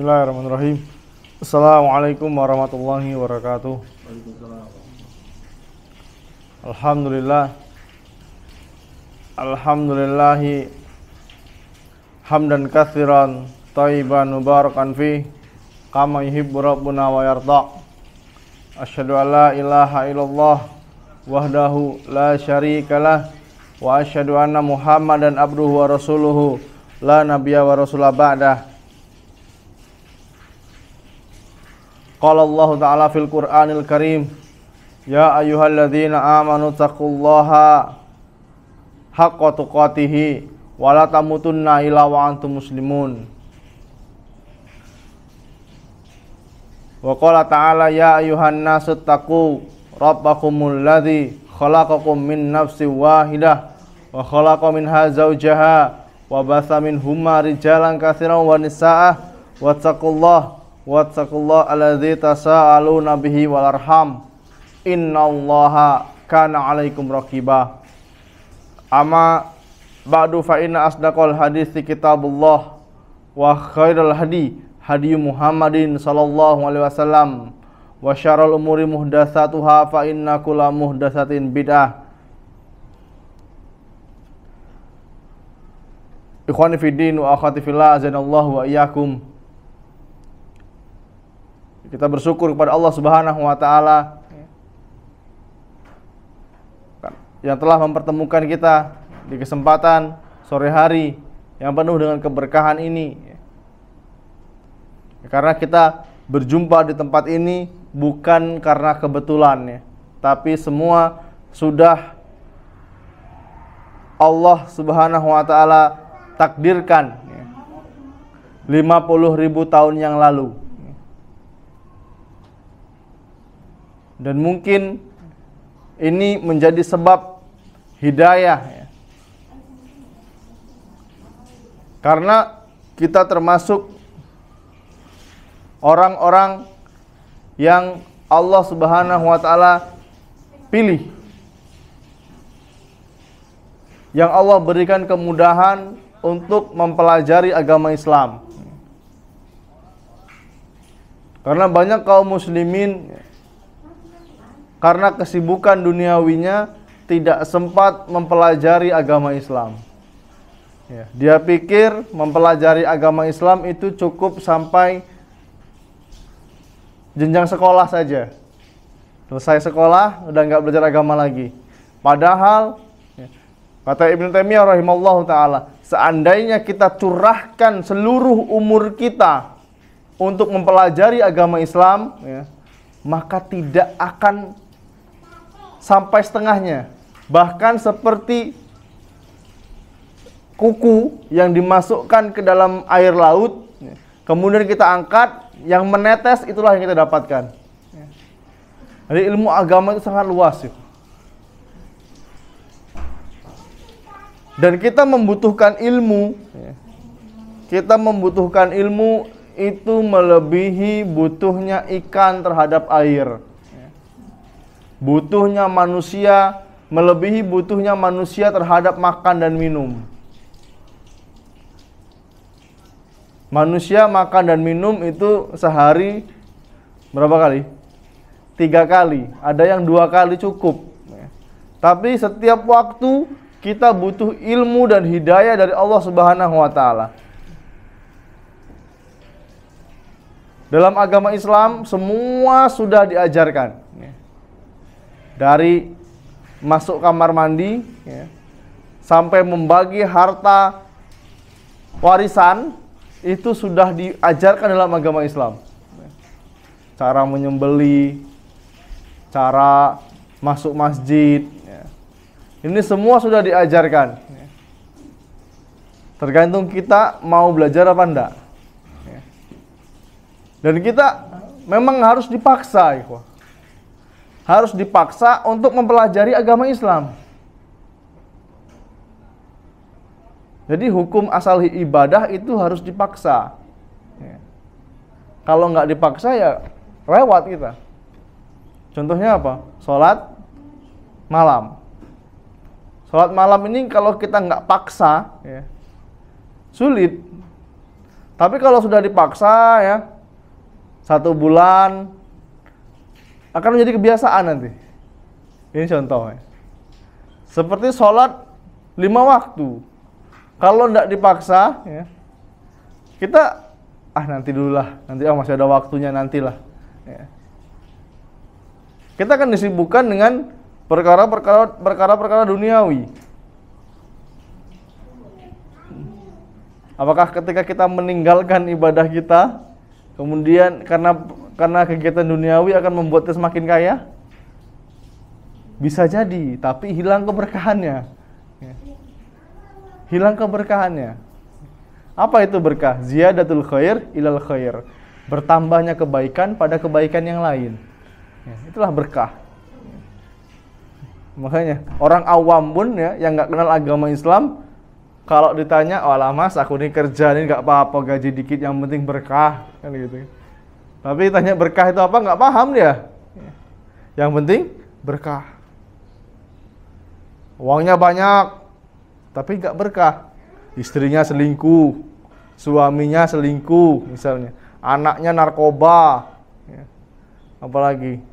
Bismillahirrahmanirrahim. Assalamualaikum warahmatullahi wabarakatuh. Alhamdulillah. Alhamdulillahi hamdan katsiran thayyiban mubarakan fi kama yuhibbu rabbuna wa yarda. Asyhadu an la ilaha illallah wahdahu la syarikalah wa asyhadu anna Muhammadan abduhu wa rasuluhu la nabiyya wa rasulah ba'dah. Qala Allah Ta'ala fil Qur'anil Karim, ya ayyuhalladzina amanu taqullaha haqqa tuqatih wa la tamutunna illa wa antum muslimun. Wa qala ta'ala ya ayyuhan nasu taqu rabbakumul ladzi khalaqakum min nafsin wahidah wa khalaqa minha zawjaha wa batha minhumma rijalan katsiran wa nisaa'a wattaqullaha alladzi tasaaluna bihi wal arham innallaha kana 'alaikum raqiba. Amma ba'du fa inna asdaqal hadithi kitabullah wa khairal hadi Muhammadin sallallahu alaihi wasallam wa syarrul umuri muhdatsatuha fa inna kulla muhdatsatin bid'ah. Ikhwani fid din wa akhwati fillah, azanallahu wa iyyakum. Kita bersyukur kepada Allah Subhanahu wa taala yang telah mempertemukan kita di kesempatan sore hari yang penuh dengan keberkahan ini. Karena kita berjumpa di tempat ini bukan karena kebetulan, tapi semua sudah Allah Subhanahu wa taala takdirkan 50.000 tahun yang lalu. Dan mungkin ini menjadi sebab hidayah, karena kita termasuk orang-orang yang Allah Subhanahu wa taala pilih, yang Allah berikan kemudahan untuk mempelajari agama Islam. Karena banyak kaum muslimin karena kesibukan duniawinya tidak sempat mempelajari agama Islam. Dia pikir mempelajari agama Islam itu cukup sampai jenjang sekolah saja. Selesai sekolah udah nggak belajar agama lagi. Padahal kata Ibnu Taimiyah rahimallahu taala, seandainya kita curahkan seluruh umur kita untuk mempelajari agama Islam, maka tidak akan sampai setengahnya. Bahkan seperti kuku yang dimasukkan ke dalam air laut, kemudian kita angkat, yang menetes itulah yang kita dapatkan. Jadi ilmu agama itu sangat luas. Dan kita membutuhkan ilmu. Kita membutuhkan ilmu itu melebihi butuhnya ikan terhadap air. Butuhnya manusia melebihi butuhnya manusia terhadap makan dan minum. Manusia makan dan minum itu sehari berapa kali? 3 kali. Ada yang 2 kali cukup. Tapi setiap waktu kita butuh ilmu dan hidayah dari Allah Subhanahu wa taala. Dalam agama Islam semua sudah diajarkan. Dari masuk kamar mandi sampai membagi harta warisan itu sudah diajarkan dalam agama Islam. Cara menyembeli, cara masuk masjid, ini semua sudah diajarkan. Tergantung kita mau belajar apa enggak. Dan kita memang harus dipaksa, harus dipaksa untuk mempelajari agama Islam. Jadi hukum asal ibadah itu harus dipaksa. Kalau nggak dipaksa ya lewat kita. Contohnya apa? Sholat malam. Sholat malam ini kalau kita nggak paksa, sulit. Tapi kalau sudah dipaksa ya, 1 bulan akan menjadi kebiasaan nanti. Ini contoh ya. Seperti sholat 5 waktu. Kalau tidak dipaksa ya, kita nanti dulu lah, nanti masih ada waktunya, nantilah ya. Kita akan disibukkan dengan perkara-perkara duniawi. Apakah ketika kita meninggalkan ibadah kita, kemudian karena kegiatan duniawi akan membuat kita semakin kaya? Bisa jadi, tapi hilang keberkahannya. Hilang keberkahannya. Apa itu berkah? Ziyadatul khair ilal khair. Bertambahnya kebaikan pada kebaikan yang lain. Itulah berkah. Makanya orang awam pun ya, yang nggak kenal agama Islam, kalau ditanya, "Oh lah mas, aku ini kerja ini nggak apa-apa, gaji dikit, yang penting berkah," kan gitu. Tapi tanya berkah itu apa, nggak paham dia. Yang penting berkah. Uangnya banyak, tapi nggak berkah. Istrinya selingkuh, suaminya selingkuh, misalnya, anaknya narkoba, apalagi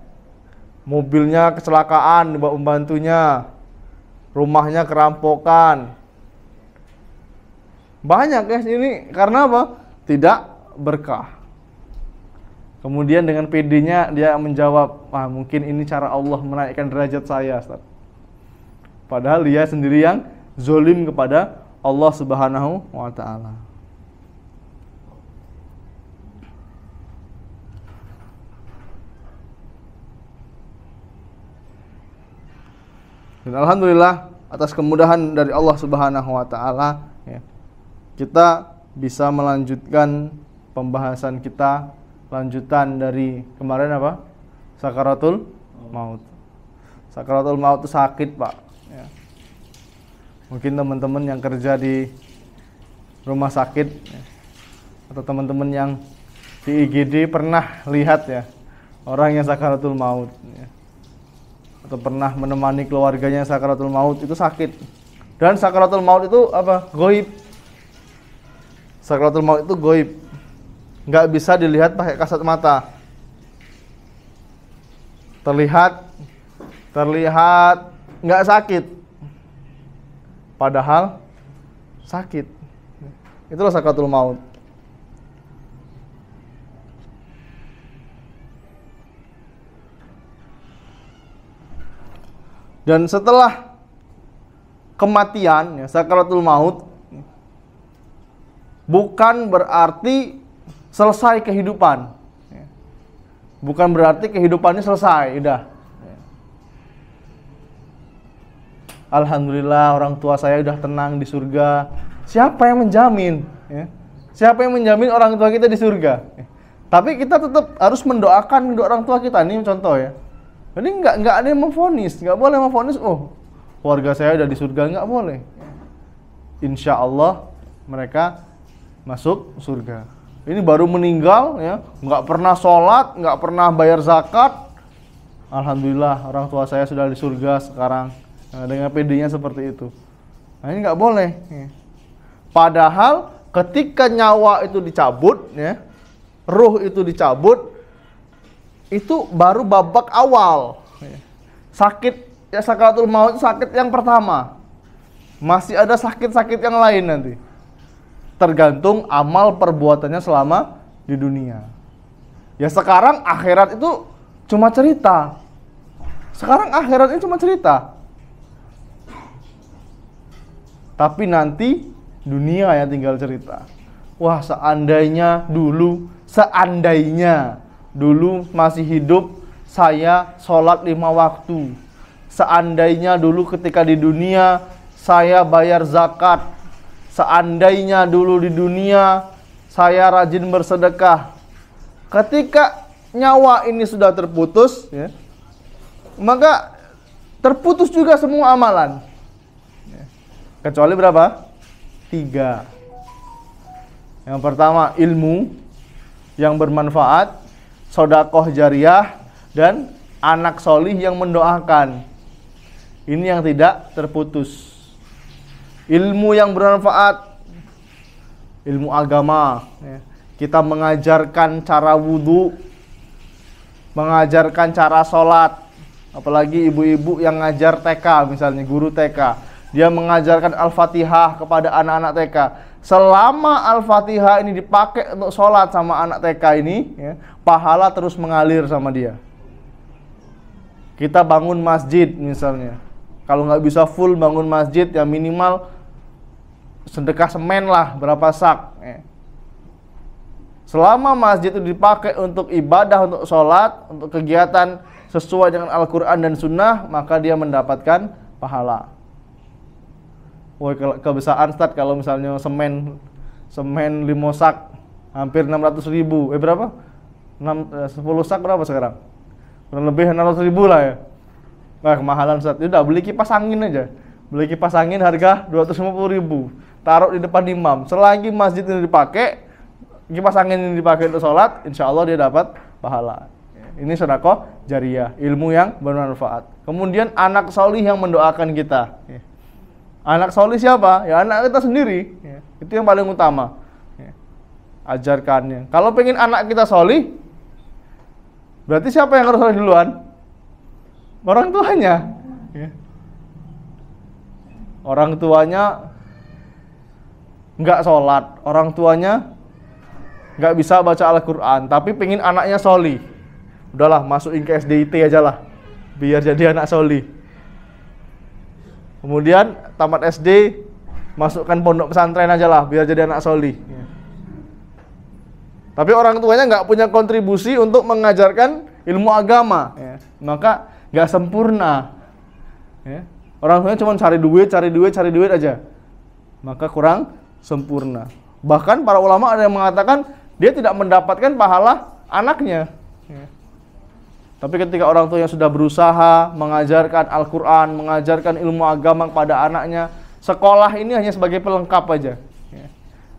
mobilnya kecelakaan dibawa pembantunya, rumahnya kerampokan. Banyak ya ini karena apa? Tidak berkah. Kemudian dengan PD-nya dia menjawab, mungkin ini cara Allah menaikkan derajat saya, Ustaz. Padahal dia sendiri yang zolim kepada Allah Subhanahu wa ta'ala. Dan alhamdulillah atas kemudahan dari Allah Subhanahu wa ta'ala ya, kita bisa melanjutkan pembahasan kita, lanjutan dari kemarin apa? Sakaratul maut. Sakaratul maut itu sakit, Pak ya. Mungkin teman-teman yang kerja di rumah sakit ya, atau teman-teman yang di IGD pernah lihat ya orang yang sakaratul maut ya, atau pernah menemani keluarganya sakaratul maut, itu sakit. Dan sakaratul maut itu apa? Goib. Sakaratul maut itu goib, nggak bisa dilihat pakai kasat mata. Terlihat nggak sakit, padahal sakit. Itulah sakaratul maut. Dan setelah kematian, ya, sakaratul maut bukan berarti selesai kehidupan. Bukan berarti kehidupannya selesai, udah. Alhamdulillah orang tua saya udah tenang di surga. Siapa yang menjamin? Ya? Siapa yang menjamin orang tua kita di surga? Tapi kita tetap harus mendoakan kedua orang tua kita. Ini contoh ya. Jadi nggak ada yang memvonis, nggak boleh memvonis. Oh, keluarga saya udah di surga, nggak boleh. Insya Allah mereka masuk surga. Ini baru meninggal ya, nggak pernah sholat, nggak pernah bayar zakat. Alhamdulillah orang tua saya sudah di surga sekarang. Nah, dengan PD-nya seperti itu. Nah, ini nggak boleh. Padahal ketika nyawa itu dicabut, ya, ruh itu dicabut, itu baru babak awal. Sakit ya, sakaratul maut sakit yang pertama. Masih ada sakit-sakit yang lain nanti. Tergantung amal perbuatannya selama di dunia. Ya sekarang akhirat itu cuma cerita. Sekarang akhirat ini cuma cerita. Tapi nanti dunia yang tinggal cerita. Wah, seandainya dulu masih hidup saya sholat 5 waktu. Seandainya dulu ketika di dunia saya bayar zakat. Seandainya dulu di dunia saya rajin bersedekah. Ketika nyawa ini sudah terputus ya, maka terputus juga semua amalan. Kecuali berapa? 3. Yang pertama ilmu yang bermanfaat, sedekah jariyah, dan anak solih yang mendoakan. Ini yang tidak terputus. Ilmu yang bermanfaat ilmu agama, ya. Kita mengajarkan cara wudhu, mengajarkan cara sholat. Apalagi ibu-ibu yang ngajar TK misalnya, guru TK, dia mengajarkan Al-Fatihah kepada anak-anak TK. Selama Al-Fatihah ini dipakai untuk sholat sama anak TK ini, ya, pahala terus mengalir sama dia. Kita bangun masjid misalnya, kalau nggak bisa full bangun masjid, ya minimal sedekah semen lah, berapa sak, ya. Selama masjid itu dipakai untuk ibadah, untuk sholat, untuk kegiatan sesuai dengan Al-Quran dan Sunnah, maka dia mendapatkan pahala. Woi, kebiasaan Ustaz kalau misalnya semen 5 sak hampir 600.000. Berapa? 10 sak berapa sekarang? Kurang lebih 600.000 lah ya. Wah, kemahalan Ustaz. Udah beli kipas angin aja. Beli kipas angin harga 250.000. Taruh di depan imam. Selagi masjid ini dipakai, kipas angin ini dipakai untuk sholat, insya Allah dia dapat pahala. Ini sedekah jariyah, ilmu yang bermanfaat. Kemudian anak solih yang mendoakan kita. Anak solih siapa? Ya anak kita sendiri. Itu yang paling utama. Ajarkannya. Kalau pengen anak kita solih, berarti siapa yang harus solih duluan? Orang tuanya. Orang tuanya nggak sholat, orang tuanya nggak bisa baca Al-Quran, tapi pengen anaknya soli. Udahlah, masukin ke SDIT aja lah, biar jadi anak soli. Kemudian tamat SD, masukkan pondok pesantren aja lah, biar jadi anak soli. Tapi orang tuanya nggak punya kontribusi untuk mengajarkan ilmu agama, maka nggak sempurna. Orang tuanya cuma cari duit aja, maka kurang sempurna. Bahkan para ulama ada yang mengatakan dia tidak mendapatkan pahala anaknya. Tapi ketika orang tua yang sudah berusaha mengajarkan Al-Quran, mengajarkan ilmu agama kepada anaknya, sekolah ini hanya sebagai pelengkap aja,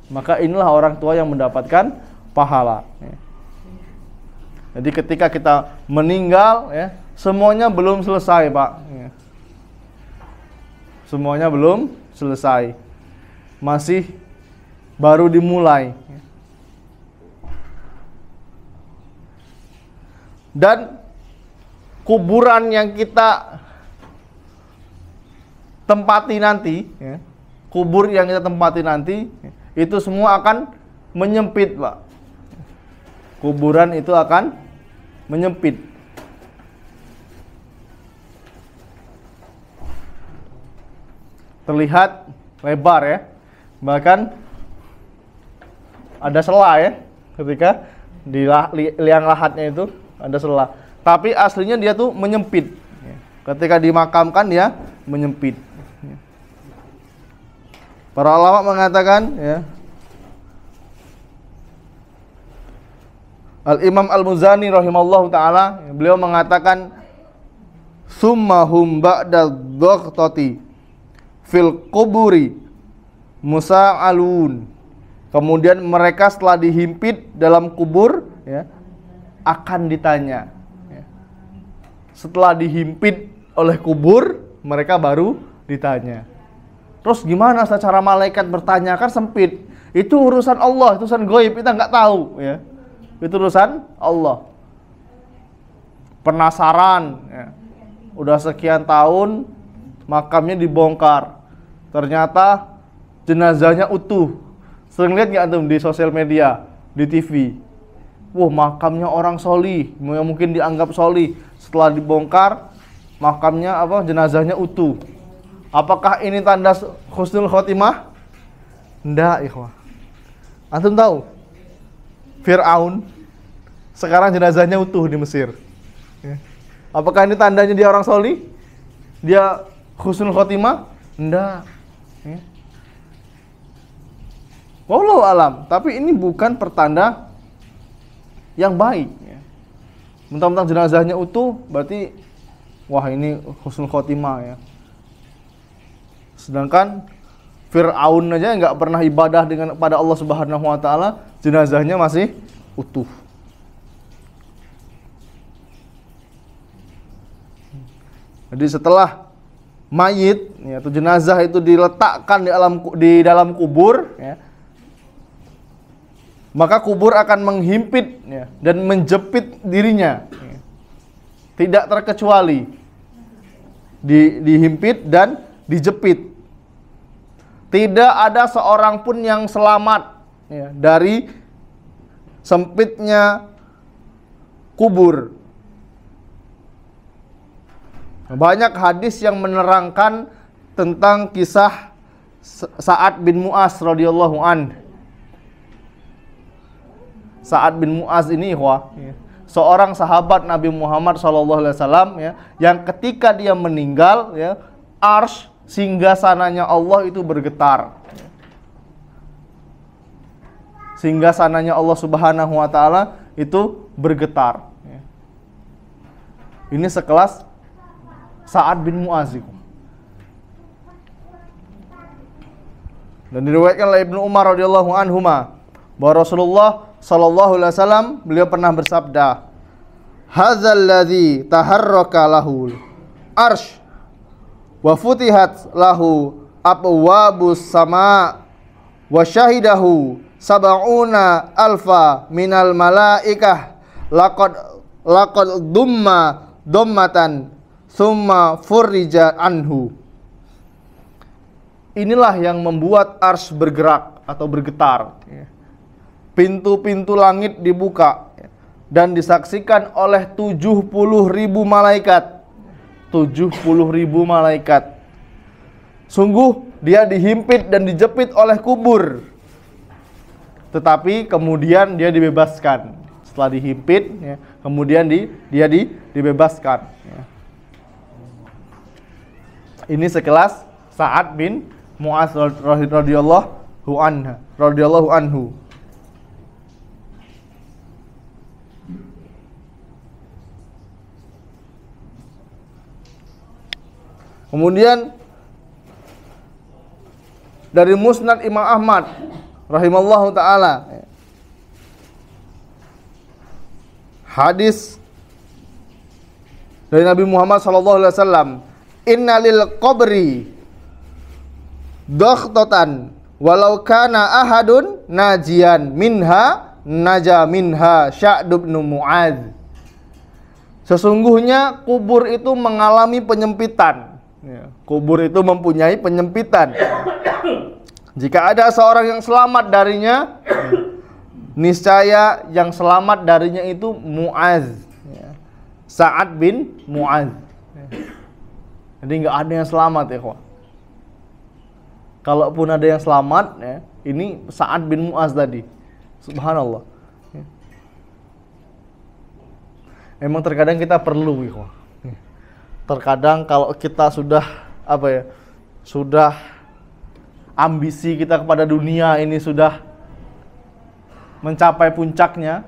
maka inilah orang tua yang mendapatkan pahala. Jadi ketika kita meninggal, semuanya belum selesai, Pak. Semuanya belum selesai, masih baru dimulai. Dan kuburan yang kita tempati nanti, kubur yang kita tempati nanti, itu semua akan menyempit, Pak. Kuburan itu akan menyempit. Terlihat lebar ya, bahkan ada sela ya, ketika di liang lahatnya itu ada sela. Tapi aslinya dia tuh menyempit. Ketika dimakamkan dia menyempit. Para ulama mengatakan, ya, Al-Imam Al-Muzani rahimallahu ta'ala, beliau mengatakan, summahum ba'da dhaghtati fil quburi musa'alun. Kemudian mereka setelah dihimpit dalam kubur, ya, akan ditanya. Setelah dihimpit oleh kubur, mereka baru ditanya. Terus gimana secara malaikat bertanya? Kan sempit. Itu urusan Allah, itu urusan gaib, kita nggak tahu, ya. Itu urusan Allah. Penasaran, ya. Udah sekian tahun makamnya dibongkar, ternyata jenazahnya utuh. Sering lihat nggak antum di sosial media, di TV? Wah, makamnya orang solih, yang mungkin dianggap solih. Setelah dibongkar, makamnya jenazahnya utuh. Apakah ini tanda husnul khotimah? Enggak, ikhwah. Antum tahu? Fir'aun sekarang jenazahnya utuh di Mesir. Apakah ini tandanya dia orang solih? Dia husnul khotimah? Enggak. Wallahu alam. Tapi ini bukan pertanda yang baik. Mentang-mentang jenazahnya utuh, berarti wah ini husnul khotimah, ya. Sedangkan Fir'aun aja nggak pernah ibadah pada Allah Subhanahu Wa Taala, jenazahnya masih utuh. Jadi setelah mayit, ya, atau jenazah itu diletakkan di dalam kubur, ya, maka kubur akan menghimpit ya, dan menjepit dirinya. Tidak terkecuali dihimpit dan dijepit. Tidak ada seorang pun yang selamat ya, dari sempitnya kubur. Banyak hadis yang menerangkan tentang kisah Sa'ad bin Mu'az radhiyallahu an. Sa'ad bin Mu'az ini seorang sahabat Nabi Muhammad SAW ya, yang ketika dia meninggal ya, arsy singgasananya Allah itu bergetar. Singgasananya Allah Subhanahu wa taala itu bergetar. Ini sekelas Sa'ad bin Mu'az. Dan diriwayatkan oleh Ibnu Umar radhiyallahu anhuma bahwa Rasulullah sallallahu alaihi wasallam beliau pernah bersabda, "Hadzal ladzi taharraka lahul arsy wa futihat lahu abwabus sama wa syahidahu sab'una alfa minal malaikah laqad dumma dhammatan summa furrija anhu." Inilah yang membuat arsy bergerak atau bergetar. Pintu-pintu langit dibuka dan disaksikan oleh 70.000 malaikat. 70.000 malaikat. Sungguh dia dihimpit dan dijepit oleh kubur. Tetapi kemudian dia dibebaskan. Setelah dihimpit, ya, kemudian dia dibebaskan. Ya. Ini sekelas Sa'ad bin Mu'az radhiyallahu anhu. Kemudian dari Musnad Imam Ahmad rahimallahu taala, hadis dari Nabi Muhammad sallallahu alaihi wasallam, "Innalil qabri dakhtatan walau kana ahadun najian minha naja minha Sya'd bin Mu'adz." Sesungguhnya kubur itu mengalami penyempitan. Kubur itu mempunyai penyempitan. Jika ada seorang yang selamat darinya, niscaya yang selamat darinya itu Mu'adz, Sa'ad bin Mu'adz. Jadi nggak ada yang selamat ya, kawan. Kalaupun ada yang selamat, ya, ini Sa'ad bin Mu'adz tadi. Subhanallah. Emang terkadang kita perlu, ya. Terkadang kalau kita sudah sudah ambisi kita kepada dunia ini sudah mencapai puncaknya.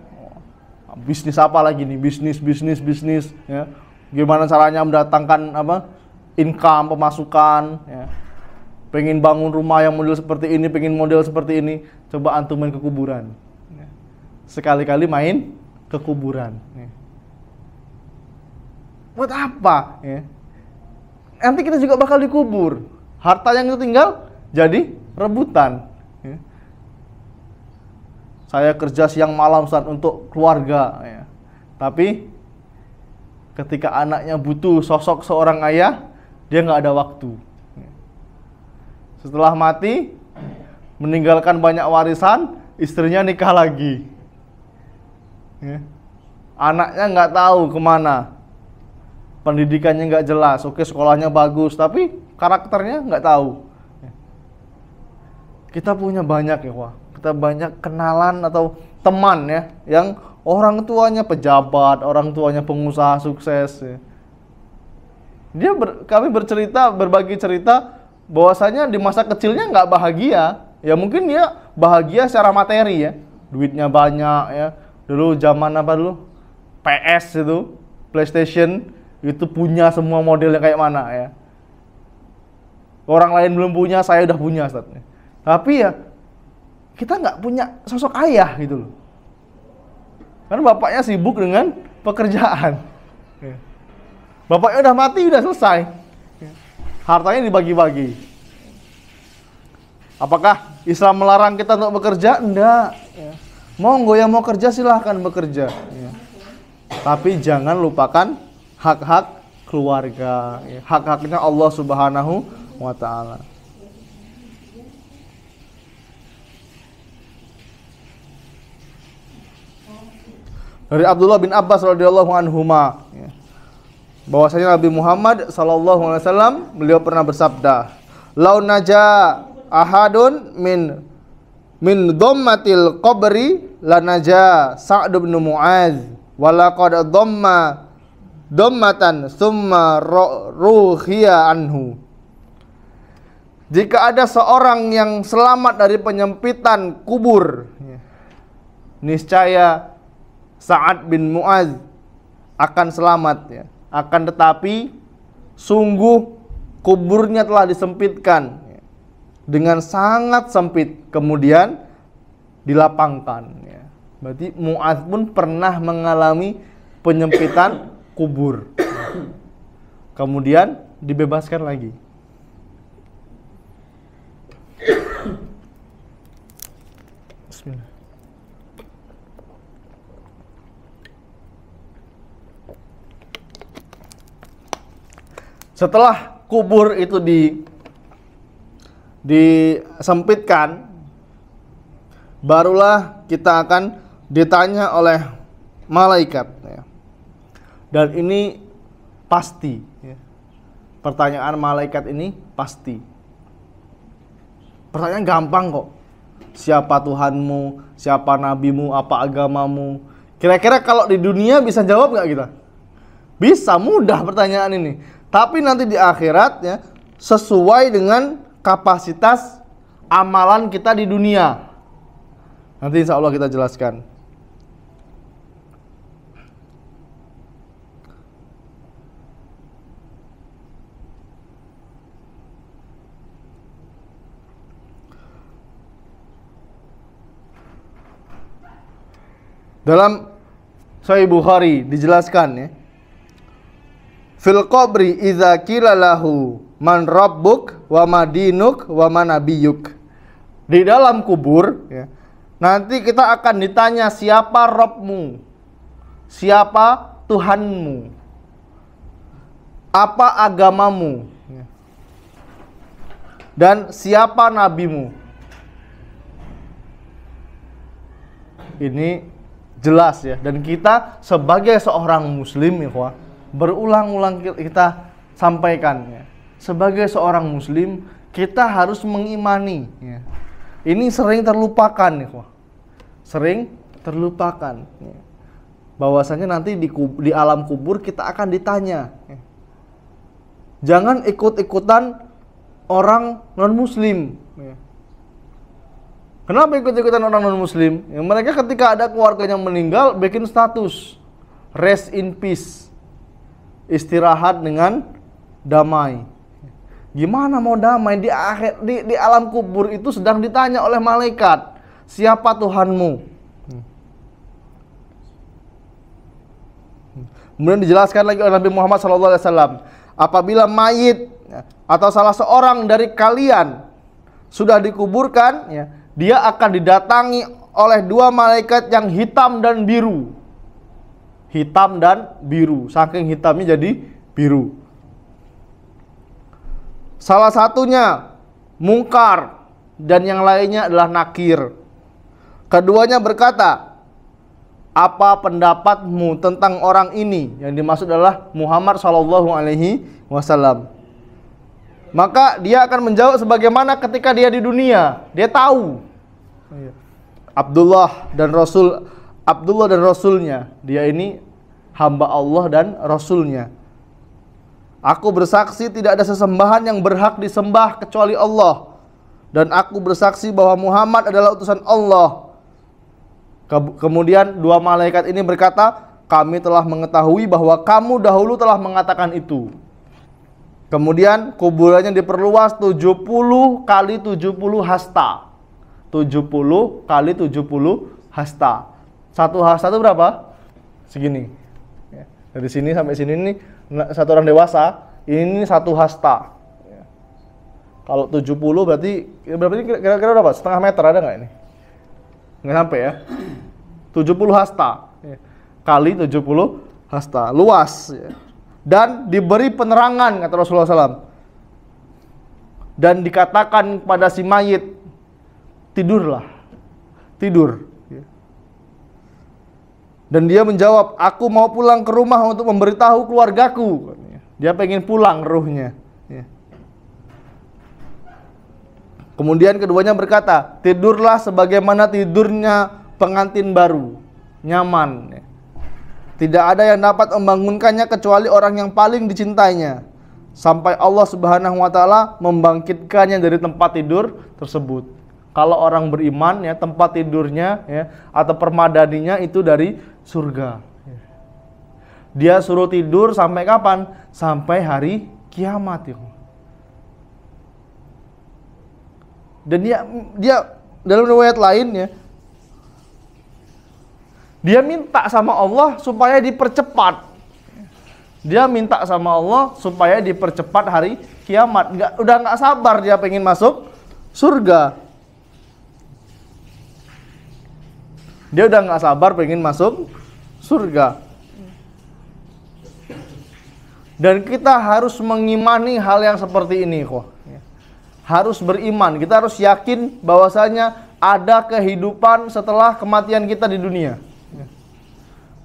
Bisnis apa lagi nih? Bisnis, ya. Gimana caranya mendatangkan income, pemasukan, ya. Pengen bangun rumah yang model seperti ini, pengen model seperti ini, coba antum main ke kuburan. Sekali-kali main ke kuburan. Buat apa? Nanti kita juga bakal dikubur. Harta yang itu tinggal jadi rebutan. Saya kerja siang malam Ustaz untuk keluarga, ya. Tapi ketika anaknya butuh sosok seorang ayah, dia nggak ada waktu. Setelah mati, meninggalkan banyak warisan, istrinya nikah lagi. Anaknya nggak tahu kemana, pendidikannya nggak jelas. Oke, sekolahnya bagus, tapi karakternya nggak tahu. Kita punya banyak ya, wah. Kita banyak kenalan atau teman ya, yang orang tuanya pejabat, orang tuanya pengusaha sukses. Ya. Kami berbagi cerita bahwasanya di masa kecilnya nggak bahagia. Ya mungkin dia bahagia secara materi ya, duitnya banyak ya. Dulu zaman PS itu, PlayStation itu punya semua modelnya kayak mana ya. Orang lain belum punya, saya udah punya Ustaz. Tapi ya kita nggak punya sosok ayah gitu loh. Karena bapaknya sibuk dengan pekerjaan. Bapaknya udah mati, udah selesai. Hartanya dibagi-bagi. Apakah Islam melarang kita untuk bekerja? Enggak. Monggo yang mau kerja silahkan bekerja. Ya. Tapi jangan lupakan hak-hak keluarga, ya. Hak-haknya Allah Subhanahu wa Ta'ala. Dari Abdullah bin Abbas radhiyallahu anhuma, ya, bahwasanya Nabi Muhammad sallallahu alaihi wasallam beliau pernah bersabda, "Lau naja ahadun min dhammatil qabri lanaja Sa'd bin Mu'adz wa laqad dhammatan summa ruhiya anhu." Jika ada seorang yang selamat dari penyempitan kubur, niscaya Sa'ad bin Mu'adz akan selamat, ya. Akan tetapi sungguh kuburnya telah disempitkan, ya, dengan sangat sempit, kemudian dilapangkan, ya. Berarti Mu'adz pun pernah mengalami penyempitan kubur, kemudian dibebaskan lagi. Bismillah. Setelah kubur itu disempitkan, barulah kita akan ditanya oleh malaikat, ya. Dan ini pasti, ya. Pertanyaan malaikat ini pasti. Pertanyaan gampang kok. Siapa Tuhanmu? Siapa nabimu? Apa agamamu? Kira-kira kalau di dunia bisa jawab nggak kita? Bisa, mudah pertanyaan ini. Tapi nanti di akhirat, ya, sesuai dengan kapasitas amalan kita di dunia. Nanti insya Allah kita jelaskan. Dalam Sahih Bukhari dijelaskan, ya, fil qabri idza qila lahu man rabbuk wa madinuk wa manabiyuk. Di dalam kubur, ya, nanti kita akan ditanya siapa Rabbmu, siapa Tuhanmu, apa agamamu, ya, dan siapa nabimu. Ini jelas, ya, dan kita sebagai seorang muslim, ya, berulang-ulang kita sampaikan, ya. Sebagai seorang muslim kita harus mengimani, ya. Ini sering terlupakan, ya. Sering terlupakan, ya. Bahwasanya nanti di alam kubur kita akan ditanya, ya. Jangan ikut-ikutan orang non-muslim, ya. Kenapa ikut-ikutan orang non-muslim? Ya, mereka ketika ada keluarganya meninggal bikin status rest in peace, istirahat dengan damai. Gimana mau damai di alam kubur itu sedang ditanya oleh malaikat, siapa Tuhanmu? Kemudian dijelaskan lagi oleh Nabi Muhammad SAW, apabila mayit, ya, atau salah seorang dari kalian sudah dikuburkan, ya, dia akan didatangi oleh dua malaikat yang hitam dan biru. Hitam dan biru, saking hitamnya jadi biru. Salah satunya Mungkar dan yang lainnya adalah Nakir. Keduanya berkata, apa pendapatmu tentang orang ini? Yang dimaksud adalah Muhammad SAW. Maka dia akan menjawab sebagaimana ketika dia di dunia. Dia tahu Abdullah dan Rasulnya. Dia ini hamba Allah dan Rasulnya. Aku bersaksi tidak ada sesembahan yang berhak disembah kecuali Allah. Dan aku bersaksi bahwa Muhammad adalah utusan Allah. Kemudian dua malaikat ini berkata, kami telah mengetahui bahwa kamu dahulu telah mengatakan itu. Kemudian kuburannya diperluas 70 kali 70 hasta. 70 kali 70 hasta. Satu hasta itu berapa? Segini. Dari sini sampai sini ini satu orang dewasa, ini satu hasta. Kalau 70 berarti ini kira-kira berapa? Setengah meter ada nggak ini? Nggak sampai, ya. 70 hasta. Kali 70 hasta. Luas. Dan diberi penerangan, kata Rasulullah SAW. Dan dikatakan kepada si mayit, tidurlah. Tidur. Dan dia menjawab, aku mau pulang ke rumah untuk memberitahu keluargaku. Dia pengen pulang ruhnya. Kemudian keduanya berkata, tidurlah sebagaimana tidurnya pengantin baru, nyaman. Tidak ada yang dapat membangunkannya kecuali orang yang paling dicintainya, sampai Allah Subhanahu wa taala membangkitkannya dari tempat tidur tersebut. Kalau orang beriman ya, tempat tidurnya ya atau permadaninya itu dari surga. Dia suruh tidur sampai kapan? Sampai hari kiamat ya. Dan dia dalam riwayat lain ya, dia minta sama Allah supaya dipercepat. Dia minta sama Allah supaya dipercepat hari kiamat. Udah nggak sabar dia pengen masuk surga. Dia udah nggak sabar pengen masuk surga. Dan kita harus mengimani hal yang seperti ini kok. Harus beriman, kita harus yakin bahwasanya ada kehidupan setelah kematian kita di dunia.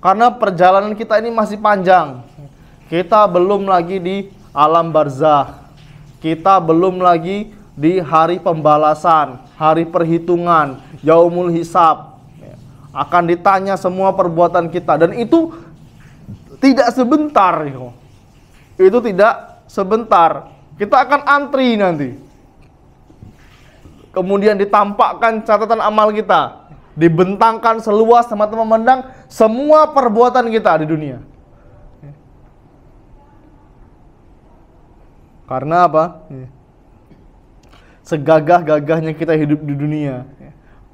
Karena perjalanan kita ini masih panjang. Kita belum lagi di alam barzakh. Kita belum lagi di hari pembalasan, hari perhitungan, yaumul hisab. Akan ditanya semua perbuatan kita, dan itu tidak sebentar. Itu tidak sebentar. Kita akan antri nanti. Kemudian ditampakkan catatan amal kita, dibentangkan seluas teman-teman memandang semua perbuatan kita di dunia. Karena apa? Segagah-gagahnya kita hidup di dunia,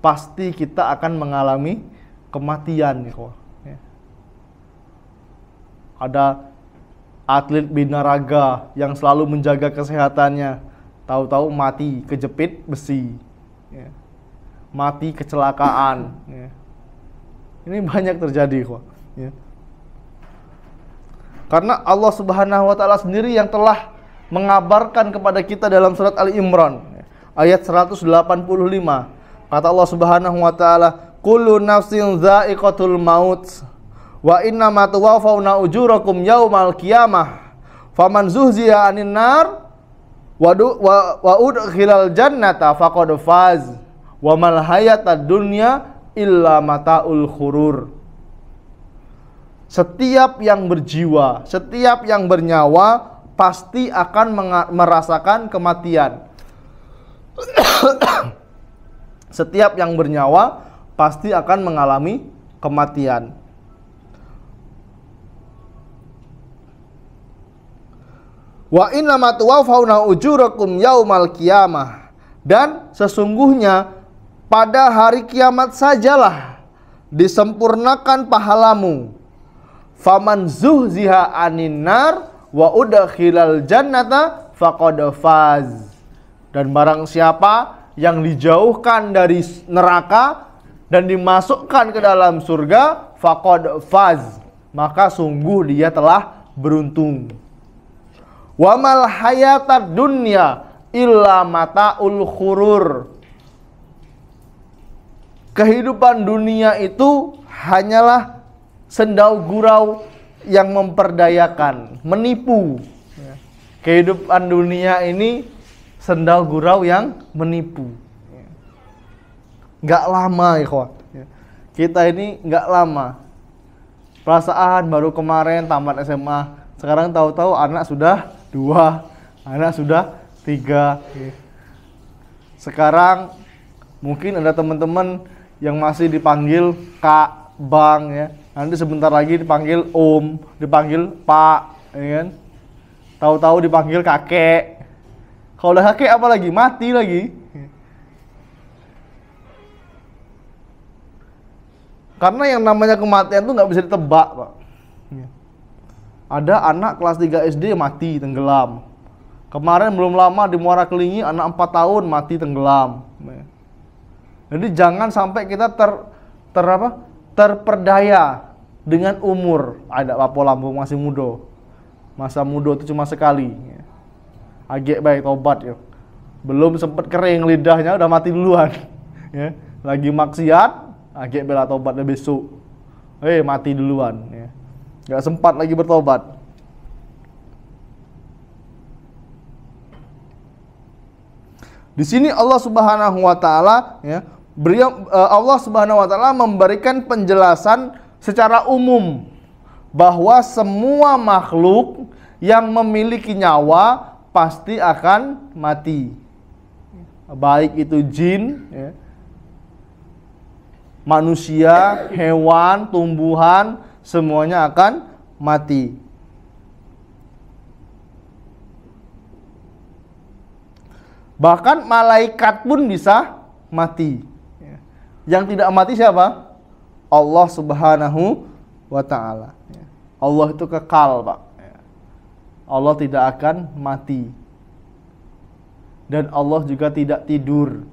pasti kita akan mengalami kematian. Ada atlet binaraga yang selalu menjaga kesehatannya, tahu-tahu mati kejepit besi, mati kecelakaan. Ini banyak terjadi kok. Karena Allah Subhanahu wa taala sendiri yang telah mengabarkan kepada kita dalam surat Ali Imran ayat 185. Kata Allah Subhanahu wa taala, kullu nafsin dha'iqatul maut wa innama tuwaffawna ujurakum yaumal qiyamah faman zuhziya 'anil nar wa udkhilal jannata faqad faz wa mal hayatad dunya illa mataul khurur. Setiap yang berjiwa, setiap yang bernyawa pasti akan merasakan kematian. Setiap yang bernyawa pasti akan mengalami kematian. Wa inna ma tuwaffawna ujurakum yaumal qiyamah. Dan sesungguhnya pada hari kiamat sajalah disempurnakan pahalamu. Faman zuhziha 'anin nar wa udkhilal jannata faqad faz. Dan barang siapa yang dijauhkan dari neraka dan dimasukkan ke dalam surga, faqad faz, maka sungguh dia telah beruntung. Wa mal hayatad dunya illa mataul khurur. Kehidupan dunia itu hanyalah sendau gurau yang memperdayakan, menipu. Kehidupan dunia ini sendau gurau yang menipu. Nggak lama ikhwan. Kita ini nggak lama. Perasaan baru kemarin tamat SMA, sekarang tahu-tahu anak sudah 2, anak sudah 3. Sekarang mungkin ada teman-teman yang masih dipanggil Kak, Bang ya. Nanti sebentar lagi dipanggil Om, dipanggil Pak, ya kan? Tahu-tahu dipanggil kakek. Kalau udah kakek apa lagi? Mati lagi. Karena yang namanya kematian itu nggak bisa ditebak, Pak. Ada anak kelas 3 SD mati tenggelam. Kemarin belum lama di Muara Kelingi anak 4 tahun mati tenggelam. Jadi jangan sampai kita terperdaya dengan umur. Ada apa lambung masih muda. Masa muda itu cuma sekali. Agak baik tobat ya. Belum sempat kering lidahnya udah mati duluan. Ya. Lagi maksiat, agak bela tobatnya besok. Mati duluan ya. Gak sempat lagi bertobat. Di sini Allah Subhanahu wa taala ya, Allah Subhanahu wa taala memberikan penjelasan secara umum bahwa semua makhluk yang memiliki nyawa pasti akan mati. Baik itu jin ya, manusia, hewan, tumbuhan, semuanya akan mati. Bahkan malaikat pun bisa mati. Yang tidak mati siapa? Allah Subhanahu wa ta'ala. Allah itu kekal, Pak. Allah tidak akan mati. Dan Allah juga tidak tidur.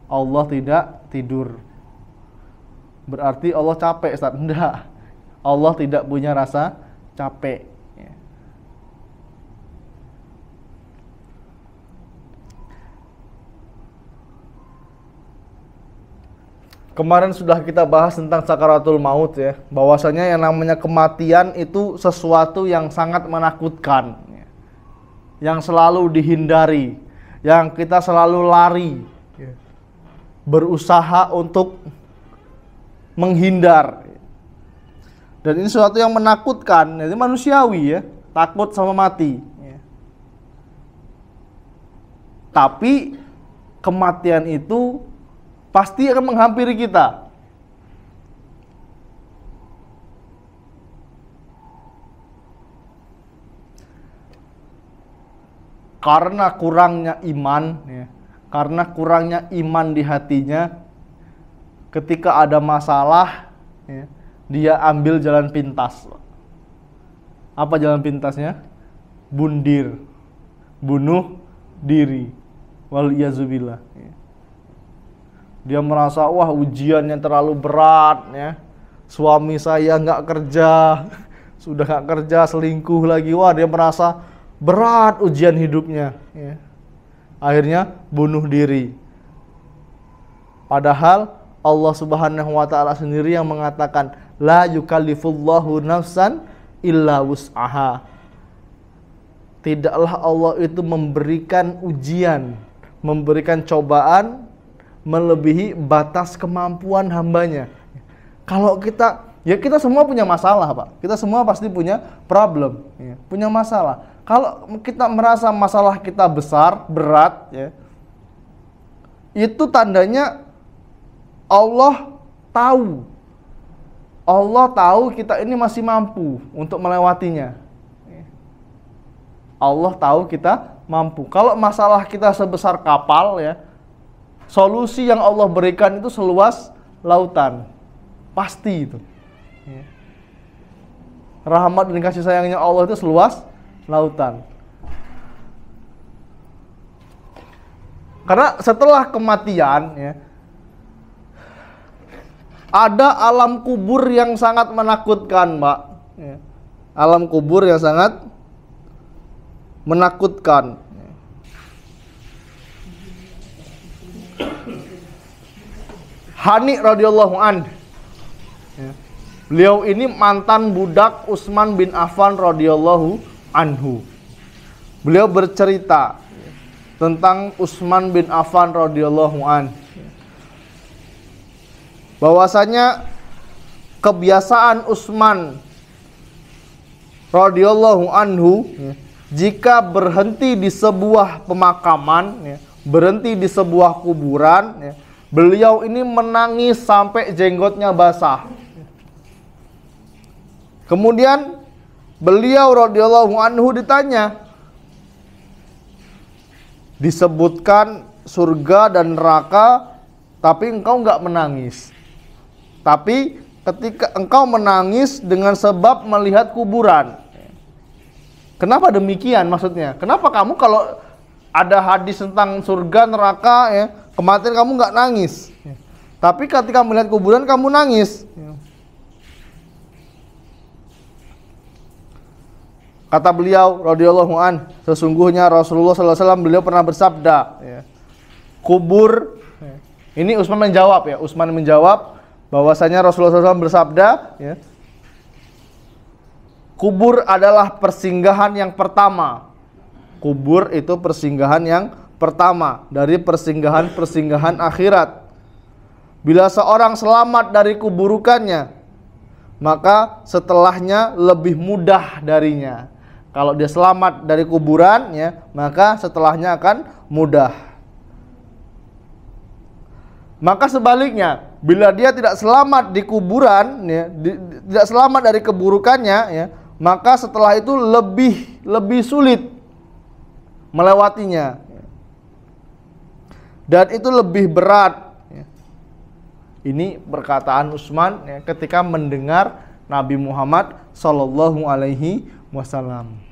Allah tidak tidur. Berarti Allah capek, Ustaz. Enggak. Allah tidak punya rasa capek. Kemarin sudah kita bahas tentang sakaratul maut ya, bahwasanya yang namanya kematian itu sesuatu yang sangat menakutkan, yang selalu dihindari, yang kita selalu lari, berusaha untuk menghindar. Dan ini sesuatu yang menakutkan, jadi manusiawi ya, takut sama mati. Tapi kematian itu pasti akan menghampiri kita. Karena kurangnya iman, ya, karena kurangnya iman di hatinya, ketika ada masalah, ya, dia ambil jalan pintas. Apa jalan pintasnya? Bundir, bunuh diri. Waliyazubillah. Dia merasa, wah ujiannya terlalu berat ya. Suami saya nggak kerja, sudah nggak kerja, selingkuh lagi. Wah, dia merasa berat ujian hidupnya ya. Akhirnya bunuh diri. Padahal Allah Subhanahu wa ta'ala sendiri yang mengatakan, la yukallifullahu nafsan illa wus'aha. Tidaklah Allah itu memberikan ujian, memberikan cobaan melebihi batas kemampuan hambanya. Kalau kita, ya kita semua punya masalah, Pak. Kita semua pasti punya problem, ya, punya masalah. Kalau kita merasa masalah kita besar, berat, ya, itu tandanya Allah tahu. Allah tahu kita ini masih mampu untuk melewatinya. Allah tahu kita mampu. Kalau masalah kita sebesar kapal, ya, solusi yang Allah berikan itu seluas lautan. Pasti itu. Rahmat dan kasih sayangnya Allah itu seluas lautan. Karena setelah kematian, ya, ada alam kubur yang sangat menakutkan, Mbak. Alam kubur yang sangat menakutkan. Hani radhiyallahu an. Beliau ini mantan budak Utsman bin Affan radhiyallahu anhu. Beliau bercerita tentang Utsman bin Affan radhiyallahu an, bahwasanya kebiasaan Utsman radhiyallahu anhu jika berhenti di sebuah pemakaman, berhenti di sebuah kuburan, beliau ini menangis sampai jenggotnya basah. Kemudian beliau radhiyallahu anhu ditanya, disebutkan surga dan neraka, tapi engkau enggak menangis. Tapi ketika engkau menangis dengan sebab melihat kuburan. Kenapa demikian maksudnya? Kenapa kamu kalau ada hadis tentang surga neraka, ya, kematian kamu nggak nangis? Tapi ketika melihat kuburan kamu nangis. Kata beliau radhiyallahu an, sesungguhnya Rasulullah SAW beliau pernah bersabda, kubur. Ini Utsman menjawab ya, Utsman menjawab bahwasanya Rasulullah SAW bersabda, kubur adalah persinggahan yang pertama. Kubur itu persinggahan yang pertama dari persinggahan-persinggahan akhirat. Bila seorang selamat dari keburukannya, maka setelahnya lebih mudah darinya. Kalau dia selamat dari kuburan, maka setelahnya akan mudah. Maka sebaliknya, bila dia tidak selamat di kuburan, tidak selamat dari keburukannya, maka setelah itu lebih sulit melewatinya. Dan itu lebih berat. Ini perkataan Utsman ketika mendengar Nabi Muhammad Sallallahu Alaihi Wasallam.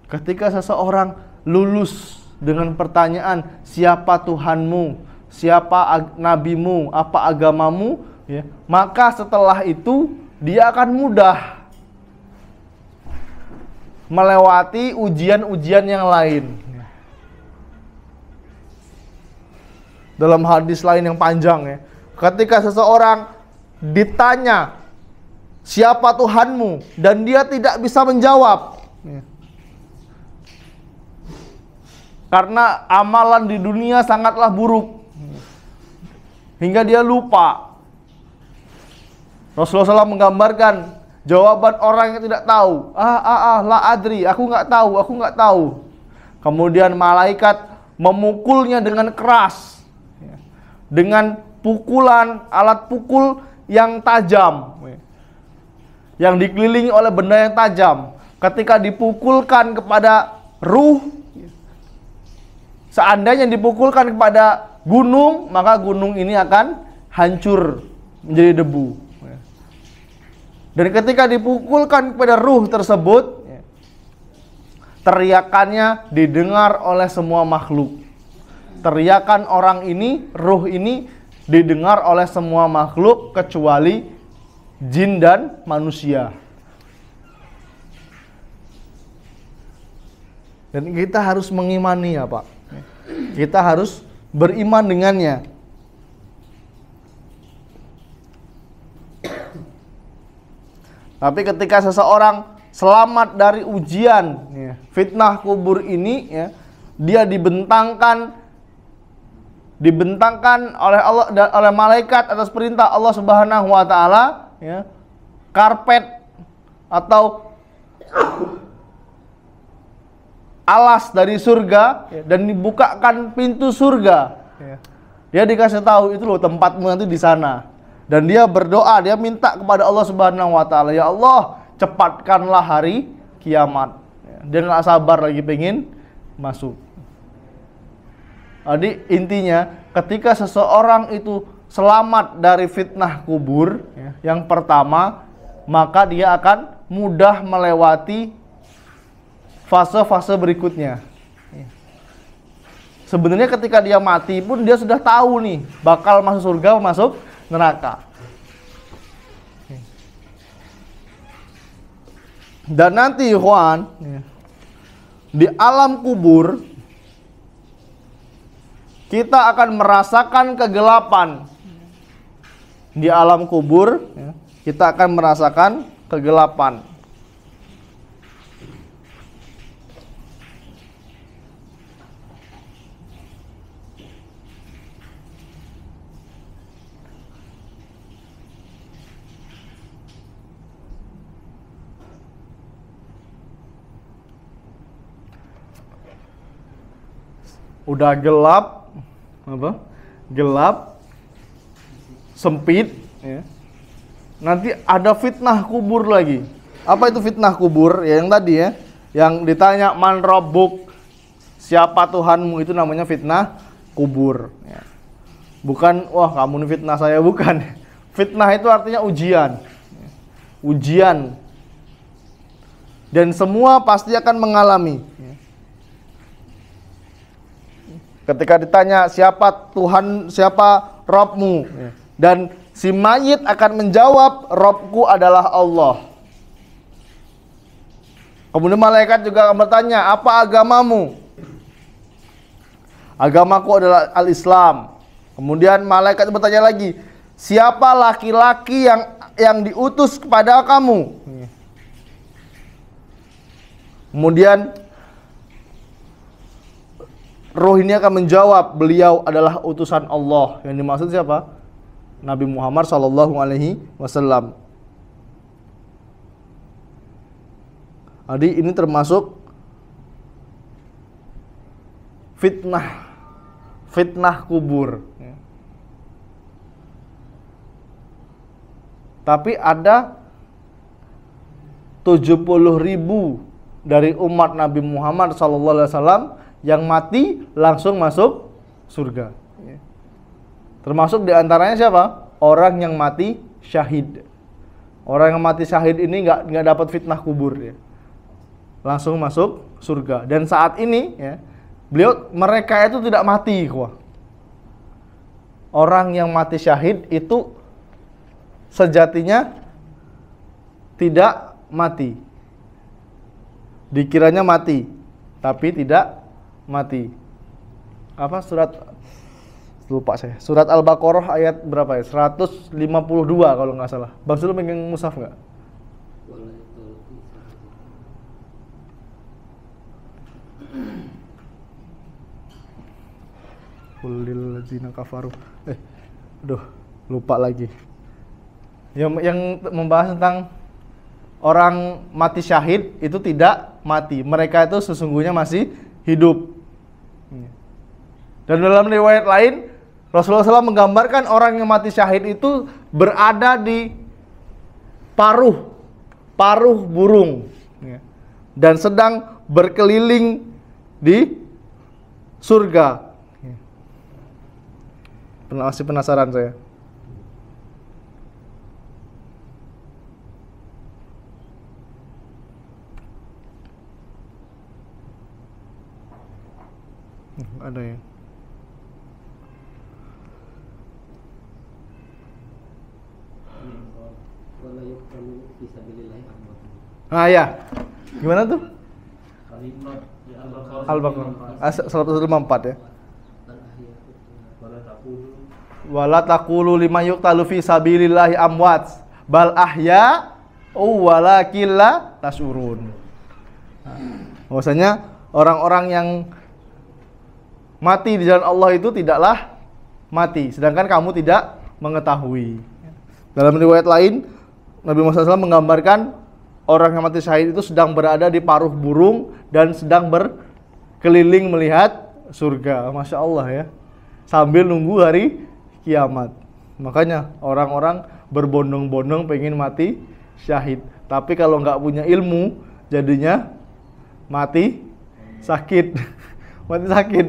Ketika seseorang lulus dengan pertanyaan, siapa Tuhanmu, siapa nabimu, apa agamamu, maka setelah itu dia akan mudah melewati ujian-ujian yang lain. Dalam hadis lain yang panjang, ketika seseorang ditanya siapa Tuhanmu dan dia tidak bisa menjawab, karena amalan di dunia sangatlah buruk hingga dia lupa. Rasulullah SAW menggambarkan jawaban orang yang tidak tahu. La adri, aku nggak tahu. Kemudian malaikat memukulnya dengan keras, dengan pukulan alat pukul yang tajam, yang dikelilingi oleh benda yang tajam. Ketika dipukulkan kepada ruh, seandainya dipukulkan kepada gunung, maka gunung ini akan hancur menjadi debu. Dan ketika dipukulkan kepada ruh tersebut, teriakannya didengar oleh semua makhluk. Teriakan orang ini, ruh ini didengar oleh semua makhluk kecuali jin dan manusia. Dan kita harus mengimani ya Pak. Kita harus beriman dengannya. Tapi ketika seseorang selamat dari ujian fitnah kubur ini, dia dibentangkan oleh Allah, oleh malaikat atas perintah Allah Subhanahu wa taala, karpet atau alas dari surga, dan dibukakan pintu surga. Dia dikasih tahu, itu loh tempatmu nanti di sana. Dan dia berdoa, dia minta kepada Allah Subhanahu wa taala, ya Allah, cepatkanlah hari kiamat. Dia nggak sabar lagi pengen masuk. Jadi intinya, ketika seseorang itu selamat dari fitnah kubur, yang pertama, maka dia akan mudah melewati fase-fase berikutnya. Sebenarnya ketika dia mati pun dia sudah tahu nih, bakal masuk surga atau masuk neraka. Dan nanti ikhwan, di alam kubur kita akan merasakan kegelapan. Di alam kubur kita akan merasakan kegelapan. Udah gelap, gelap, sempit, nanti ada fitnah kubur lagi. Apa itu fitnah kubur? Ya, yang tadi yang ditanya man rabbuk, siapa Tuhanmu, itu namanya fitnah kubur. Bukan, wah kamu ini fitnah saya, bukan. Fitnah itu artinya ujian, ujian, dan semua pasti akan mengalami. Ketika ditanya siapa Tuhan, siapa Robmu. Dan si mayit akan menjawab, Robku adalah Allah. Kemudian malaikat juga akan bertanya, apa agamamu? Agamaku adalah al-Islam. Kemudian malaikat bertanya lagi, siapa laki-laki yang diutus kepada kamu? Kemudian roh ini akan menjawab, beliau adalah utusan Allah. Yang dimaksud siapa? Nabi Muhammad SAW. Jadi ini termasuk fitnah kubur. Tapi ada 70.000 dari umat Nabi Muhammad SAW yang mati langsung masuk surga. Termasuk diantaranya siapa? Orang yang mati syahid. Orang yang mati syahid ini nggak dapat fitnah kubur, ya. Langsung masuk surga. Dan saat ini, ya, mereka itu tidak mati, kuah. Orang yang mati syahid itu sejatinya tidak mati. Dikiranya mati, tapi tidak mati. Apa surat? Lupa saya. Surat Al-Baqarah ayat berapa ya? 152 kalau nggak salah. Bang Sul megang mushaf nggak? Kulil ladzina kafaru. Lupa lagi. Yang membahas tentang orang mati syahid itu tidak mati. Mereka itu sesungguhnya masih hidup. Dan dalam riwayat lain, Rasulullah SAW menggambarkan orang yang mati syahid itu berada di paruh burung, dan sedang berkeliling di surga. Masih penasaran saya. Ada ya. Ya. Gimana tuh? Al-Baqarah 154 ya. Wala taqulu liman yuqtalu fi sabilillahi amwat bal ahya walakin la tashurun. Bahwasanya orang-orang yang mati di jalan Allah itu tidaklah mati, sedangkan kamu tidak mengetahui. Dalam riwayat lain, Nabi Muhammad SAW menggambarkan orang yang mati syahid itu sedang berada di paruh burung dan sedang berkeliling melihat surga. Masya Allah ya. Sambil nunggu hari kiamat. Makanya orang-orang berbondong-bondong pengen mati syahid. Tapi kalau nggak punya ilmu, jadinya mati sakit. Mati sakit.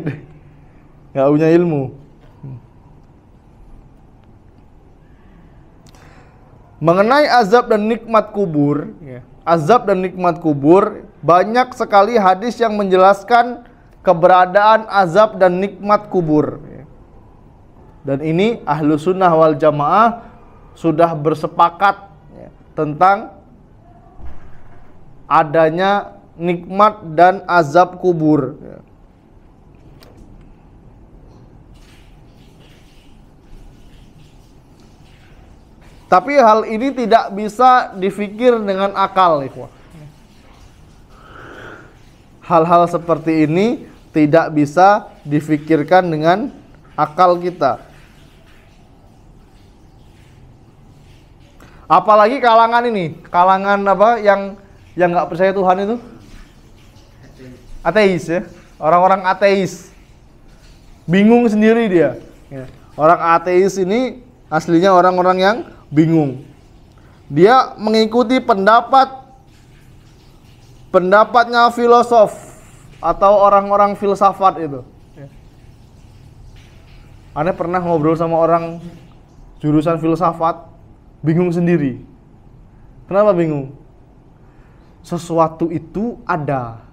Nggak punya ilmu. Mengenai azab dan nikmat kubur, azab dan nikmat kubur, banyak sekali hadis yang menjelaskan keberadaan azab dan nikmat kubur. Dan ini ahlu sunnah wal jamaah sudah bersepakat tentang adanya nikmat dan azab kubur. Tapi hal ini tidak bisa difikir dengan akal, ikhwah. Hal-hal seperti ini tidak bisa difikirkan dengan akal kita. Apalagi kalangan ini, kalangan apa yang nggak percaya Tuhan itu? Ateis ya, orang-orang ateis. Bingung sendiri dia. Orang ateis ini aslinya orang-orang yang bingung. Dia mengikuti pendapatnya filosof atau orang-orang filsafat itu. Anda pernah ngobrol sama orang jurusan filsafat, bingung sendiri. Kenapa bingung? Sesuatu itu ada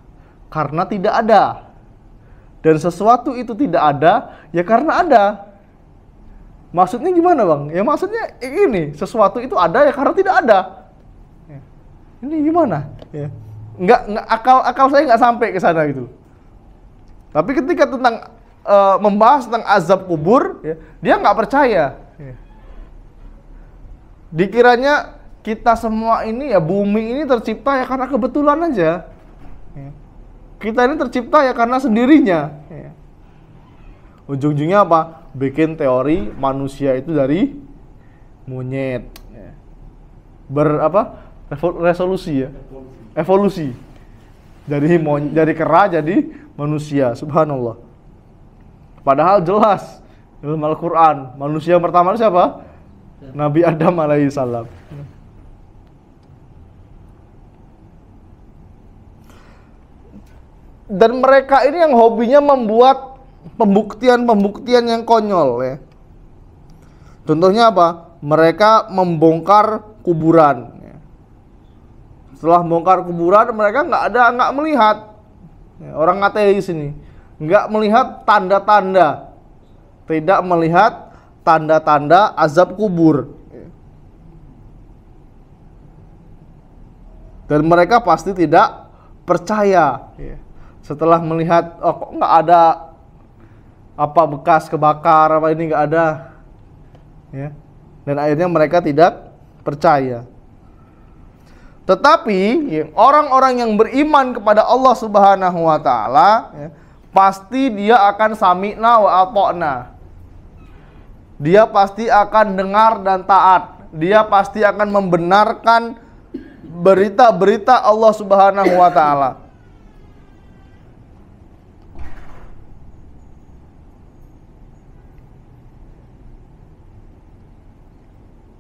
karena tidak ada. Dan sesuatu itu tidak ada ya karena ada. Maksudnya gimana bang? Ya maksudnya ini, sesuatu itu ada ya karena tidak ada. Ya. Ini gimana? Ya. Nggak akal saya nggak sampai ke sana gitu. Tapi ketika tentang membahas tentang azab kubur, ya, dia nggak percaya. Ya. Dikiranya kita semua ini ya, bumi ini tercipta ya karena kebetulan aja. Ya. Kita ini tercipta ya karena sendirinya. Ya. Ujung-ujungnya apa? Bikin teori manusia itu dari monyet. Ya. Resolusi ya. Evolusi. Dari kera jadi manusia. Subhanallah. Padahal jelas dalam Al-Quran manusia yang pertama siapa? Nabi Adam alaihissalam. Dan mereka ini yang hobinya membuat pembuktian yang konyol ya. Contohnya apa? Mereka membongkar kuburan. Setelah bongkar kuburan, mereka nggak melihat. Orang ateis ini nggak melihat tanda-tanda, tidak melihat tanda-tanda azab kubur. Dan mereka pasti tidak percaya. Setelah melihat, oh kok nggak ada apa bekas kebakar apa ini nggak ada, ya. Dan akhirnya mereka tidak percaya. Tetapi orang-orang yang beriman kepada Allah Subhanahu wa taala, ya, pasti dia akan sami'na wa ata'na. Dia pasti akan dengar dan taat. Dia pasti akan membenarkan berita-berita Allah Subhanahu wa taala.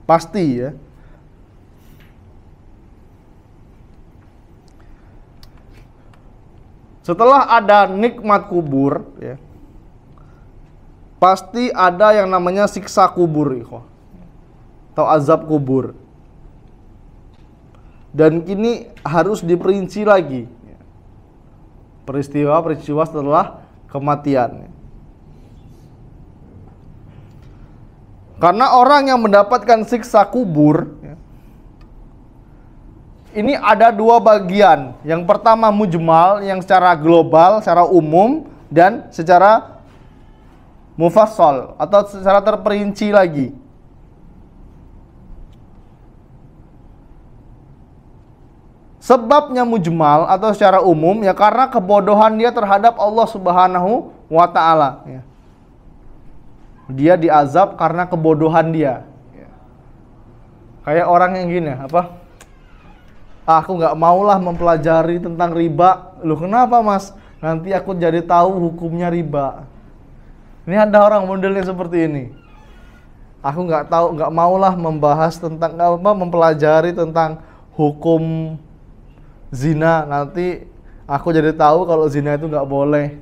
Pasti ya. Setelah ada nikmat kubur ya, pasti ada yang namanya siksa kubur atau azab kubur. Dan ini harus diperinci lagi. Peristiwa setelah kematian. Karena orang yang mendapatkan siksa kubur, ini ada dua bagian. Yang pertama mujmal, yang secara global, secara umum, dan secara mufassal atau secara terperinci lagi. Sebabnya mujmal atau secara umum ya karena kebodohan dia terhadap Allah Subhanahu wa taala. Dia diazab karena kebodohan dia. Kayak orang yang gini, apa? Aku nggak maulah mempelajari tentang riba. Loh kenapa mas? Nanti aku jadi tahu hukumnya riba. Ini ada orang modelnya seperti ini. Aku nggak maulah membahas tentang mempelajari tentang hukum zina. Nanti aku jadi tahu kalau zina itu nggak boleh.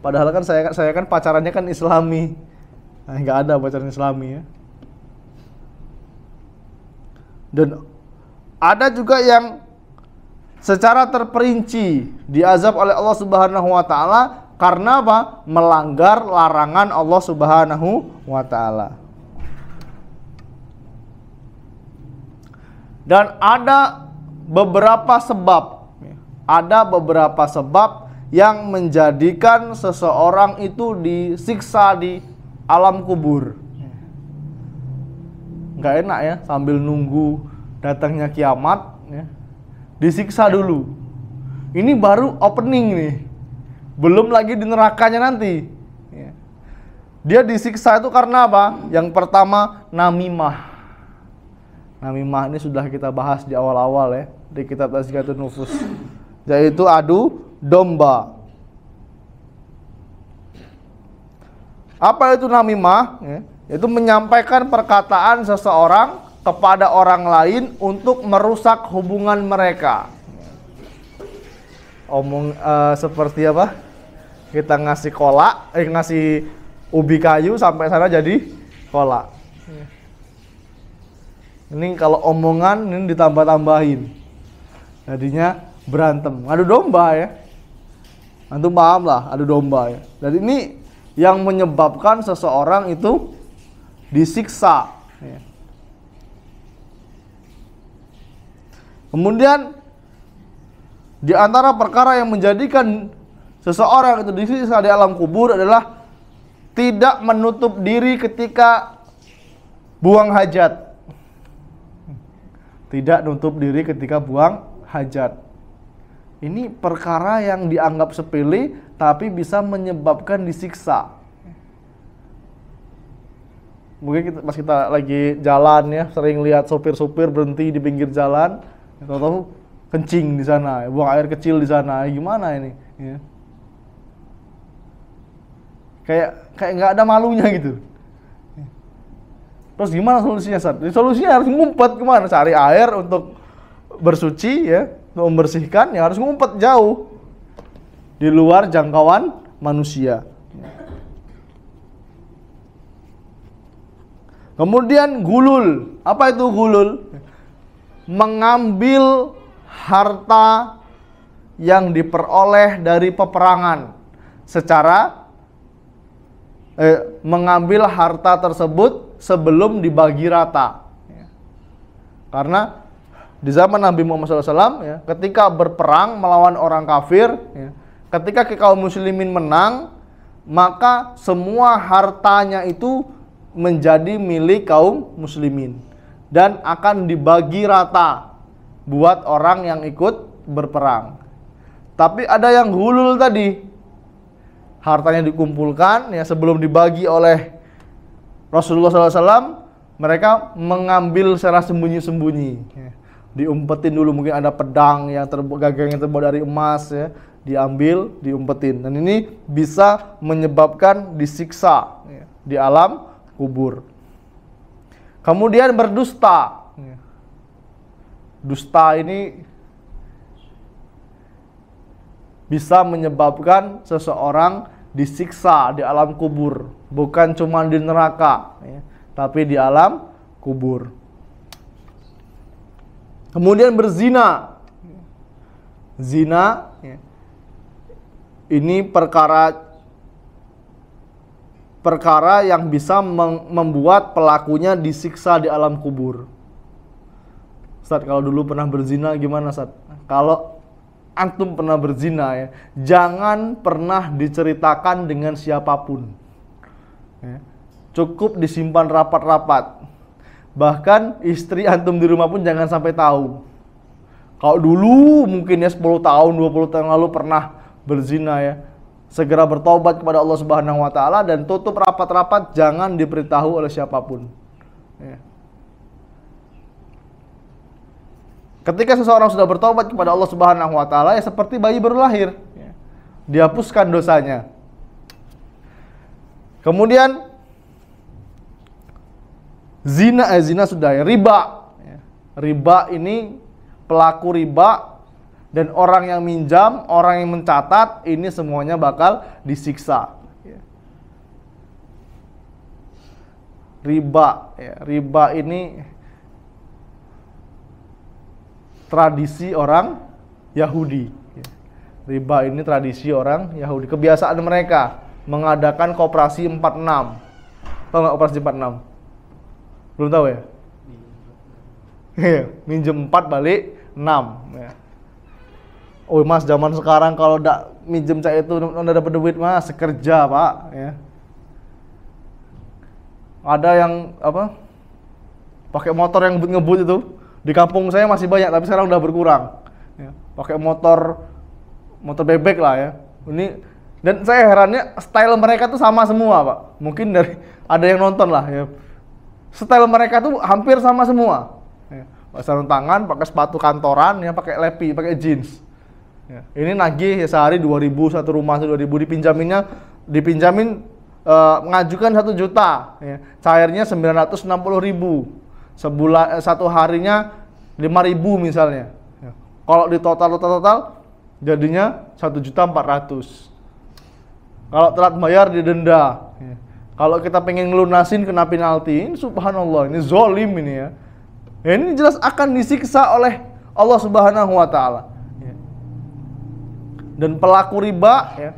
Padahal kan saya kan pacarannya kan Islami. Nah, nggak ada pacaran Islami ya. Dan ada juga yang secara terperinci diazab oleh Allah Subhanahu wa taala karena apa? Melanggar larangan Allah Subhanahu wa taala. Dan ada beberapa sebab yang menjadikan seseorang itu disiksa di alam kubur. Nggak enak ya, sambil nunggu datangnya kiamat ya, disiksa dulu. Ini baru opening nih, belum lagi di nerakanya nanti ya. Dia disiksa itu karena apa? Yang pertama namimah. Namimah ini sudah kita bahas di awal-awal ya, di kitab Tazkiyatun Nufus, yaitu adu domba. Apa itu namimah? Itu menyampaikan perkataan seseorang kepada orang lain untuk merusak hubungan mereka. Seperti apa? Kita ngasih kolak, ngasih ubi kayu sampai sana jadi kolak. Ini kalau omongan ini ditambah-tambahin, jadinya berantem, adu domba ya. Antum paham lah, adu domba ya. Dan ini yang menyebabkan seseorang itu disiksa. Ya. Kemudian di antara perkara yang menjadikan seseorang itu disiksa di alam kubur adalah tidak menutup diri ketika buang hajat. Tidak nutup diri ketika buang hajat. Ini perkara yang dianggap sepele tapi bisa menyebabkan disiksa. Mungkin pas kita lagi jalan ya, sering lihat sopir-sopir berhenti di pinggir jalan, tahu-tahu kencing di sana, buang air kecil di sana, gimana ini? Ya. Kayak nggak ada malunya gitu. Terus gimana solusinya, Sat? Solusinya harus ngumpet kemana? Cari air untuk bersuci ya, untuk membersihkan, ya harus ngumpet jauh di luar jangkauan manusia. Kemudian gulul. Apa itu gulul? Mengambil harta yang diperoleh dari peperangan secara mengambil harta tersebut sebelum dibagi rata. Karena di zaman Nabi Muhammad SAW ya, ketika berperang melawan orang kafir ya, ketika kaum muslimin menang, maka semua hartanya itu menjadi milik kaum muslimin dan akan dibagi rata buat orang yang ikut berperang. Tapi ada yang hulul tadi, hartanya dikumpulkan ya sebelum dibagi oleh Rasulullah SAW, mereka mengambil secara sembunyi-sembunyi ya. Diumpetin dulu, mungkin ada pedang yang gagang yang terbuat dari emas ya, diambil, diumpetin, dan ini bisa menyebabkan disiksa ya, di alam kubur. Kemudian berdusta. Dusta ini bisa menyebabkan seseorang disiksa di alam kubur, bukan cuma di neraka ya, tapi di alam kubur. Kemudian berzina. Zina ya, ini perkara yang bisa membuat pelakunya disiksa di alam kubur. Ustaz, kalau dulu pernah berzina gimana, Ustaz? Kalau antum pernah berzina ya, jangan pernah diceritakan dengan siapapun ya. Cukup disimpan rapat-rapat. Bahkan istri antum di rumah pun jangan sampai tahu. Kalau dulu mungkin ya 10 tahun, 20 tahun lalu pernah berzina ya, segera bertobat kepada Allah Subhanahu wa taala dan tutup rapat-rapat, jangan diberitahu oleh siapapun. Ya. Ketika seseorang sudah bertobat kepada Allah Subhanahu wa taala, ya seperti bayi baru lahir, ya, dihapuskan dosanya. Kemudian zina sudah ya, riba. Ya. Riba ini pelaku riba dan orang yang minjam, orang yang mencatat, ini semuanya bakal disiksa. Riba, ya, riba ini tradisi orang Yahudi. Riba ini tradisi orang Yahudi. Kebiasaan mereka mengadakan koperasi 46. Tahu nggak koperasi 46? Belum tahu ya? Minjem 4 balik 6. Ya. Oh mas, zaman sekarang kalau ndak minjem cak itu ndak dapat duit mas, kerja pak. Ya. Ada yang apa? Pakai motor yang ngebut itu. Di kampung saya masih banyak, tapi sekarang udah berkurang. Ya. Pakai motor bebek lah ya. Ini, dan saya herannya style mereka tuh sama semua pak. Mungkin dari ada yang nonton lah ya. Style mereka tuh hampir sama semua. Ya. Pakai sarung tangan, pakai sepatu kantoran, ya pakai lepi, pakai jeans. Ya. Ini nagih ya sehari 2.000, satu rumah 2.000, dipinjamin mengajukan 1 juta, ya. Cairnya 960.000, sebulan satu harinya 5.000 misalnya. Ya. Kalau di total jadinya 1.400.000. Kalau telat bayar didenda. Ya. Kalau kita pengen ngelunasin kena penalti, ini subhanallah, ini zolim ini ya. Ya ini jelas akan disiksa oleh Allah Subhanahu wa taala. Ya. Dan pelaku riba ya,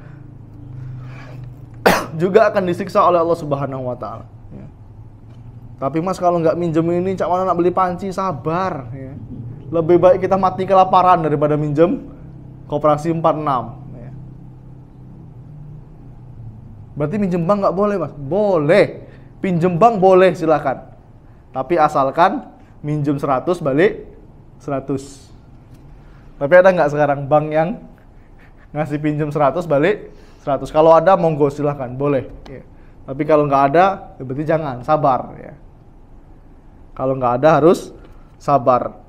juga akan disiksa oleh Allah Subhanahu wa taala. Ya. Tapi Mas kalau nggak minjem ini, cak mana nak beli panci, sabar. Ya. Lebih baik kita mati kelaparan daripada minjem koperasi 46. Ya. Berarti minjem bank nggak boleh Mas? Boleh. Pinjem bank boleh silakan. Tapi asalkan minjem 100 balik 100. Tapi ada nggak sekarang bank yang ngasih pinjem 100 balik 100? Kalau ada monggo silakan, boleh. Ya. Tapi kalau nggak ada, ya berarti jangan, sabar. Ya. Kalau nggak ada harus sabar.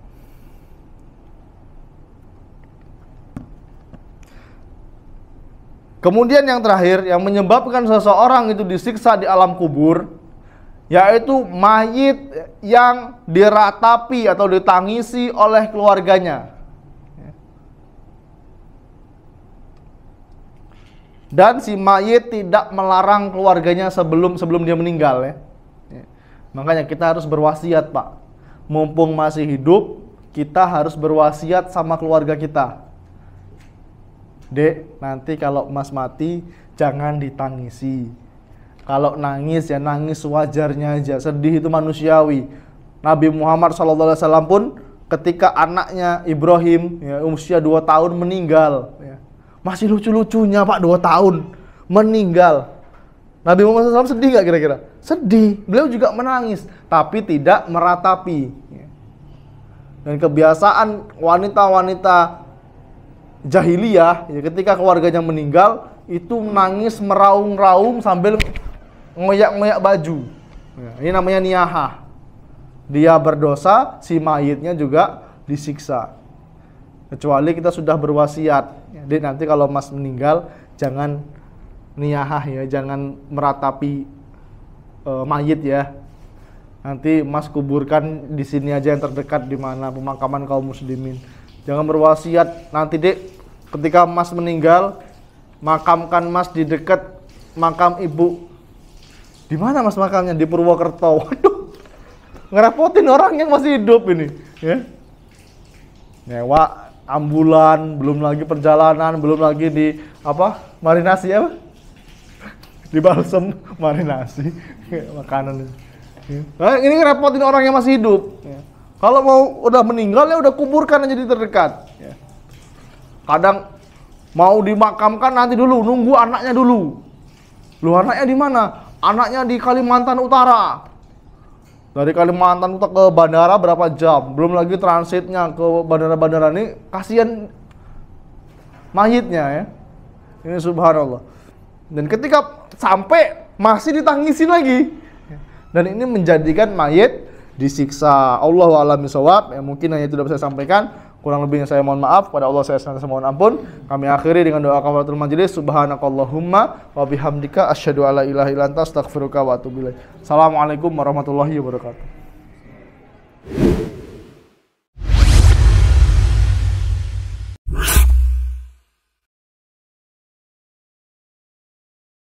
Kemudian yang terakhir, yang menyebabkan seseorang itu disiksa di alam kubur, yaitu mayit yang diratapi atau ditangisi oleh keluarganya. Dan si mayit tidak melarang keluarganya sebelum dia meninggal ya. Makanya kita harus berwasiat Pak. Mumpung masih hidup, kita harus berwasiat sama keluarga kita. Dek, nanti kalau Mas mati jangan ditangisi. Kalau nangis ya nangis wajarnya aja. Sedih itu manusiawi. Nabi Muhammad SAW pun ketika anaknya Ibrahim ya, usia 2 tahun meninggal ya. Masih lucu-lucunya Pak, 2 tahun meninggal. Nabi Muhammad SAW sedih gak kira-kira? Sedih, beliau juga menangis, tapi tidak meratapi. Dan kebiasaan wanita-wanita jahiliyah, ya, ketika keluarganya meninggal, itu menangis meraung-raung sambil ngoyak-ngoyak baju. Ini namanya niyahah. Dia berdosa, si mayitnya juga disiksa. Kecuali kita sudah berwasiat. Jadi nanti kalau Mas meninggal, jangan niyahah ya, jangan meratapi mayit ya. Nanti Mas kuburkan di sini aja yang terdekat, di mana pemakaman kaum muslimin. Jangan berwasiat nanti Dek, ketika Mas meninggal, makamkan Mas di dekat makam ibu. Di mana Mas makamnya? Di Purwokerto. Waduh, ngerepotin orang yang masih hidup ini. Ya. Nyewa ambulan, belum lagi perjalanan, belum lagi di apa? Marinasi apa? Di balsem marinasi makanan. Nah, ini ngerepotin orang yang masih hidup. Ya. Kalau mau udah meninggal ya udah kuburkan aja di terdekat. Ya. Kadang mau dimakamkan nanti dulu, nunggu anaknya dulu. Lu anaknya di mana? Anaknya di Kalimantan Utara. Dari Kalimantan Utara ke bandara berapa jam? Belum lagi transitnya ke bandara-bandara ini, kasihan mayitnya ya. Ini subhanallah. Dan ketika sampai masih ditangisin lagi. Dan ini menjadikan mayit disiksa. Allahu a'lam bishawab. Ya, mungkin hanya itu dapat saya sampaikan. Kurang lebihnya saya mohon maaf. Pada Allah saya senantiasa mohon ampun. Kami akhiri dengan doa kafaratul majelis. Subhanakallahumma wa bihamdika asyhadu alla ilaha illa anta astaghfiruka wa atubu ilaik. Assalamualaikum warahmatullahi wabarakatuh.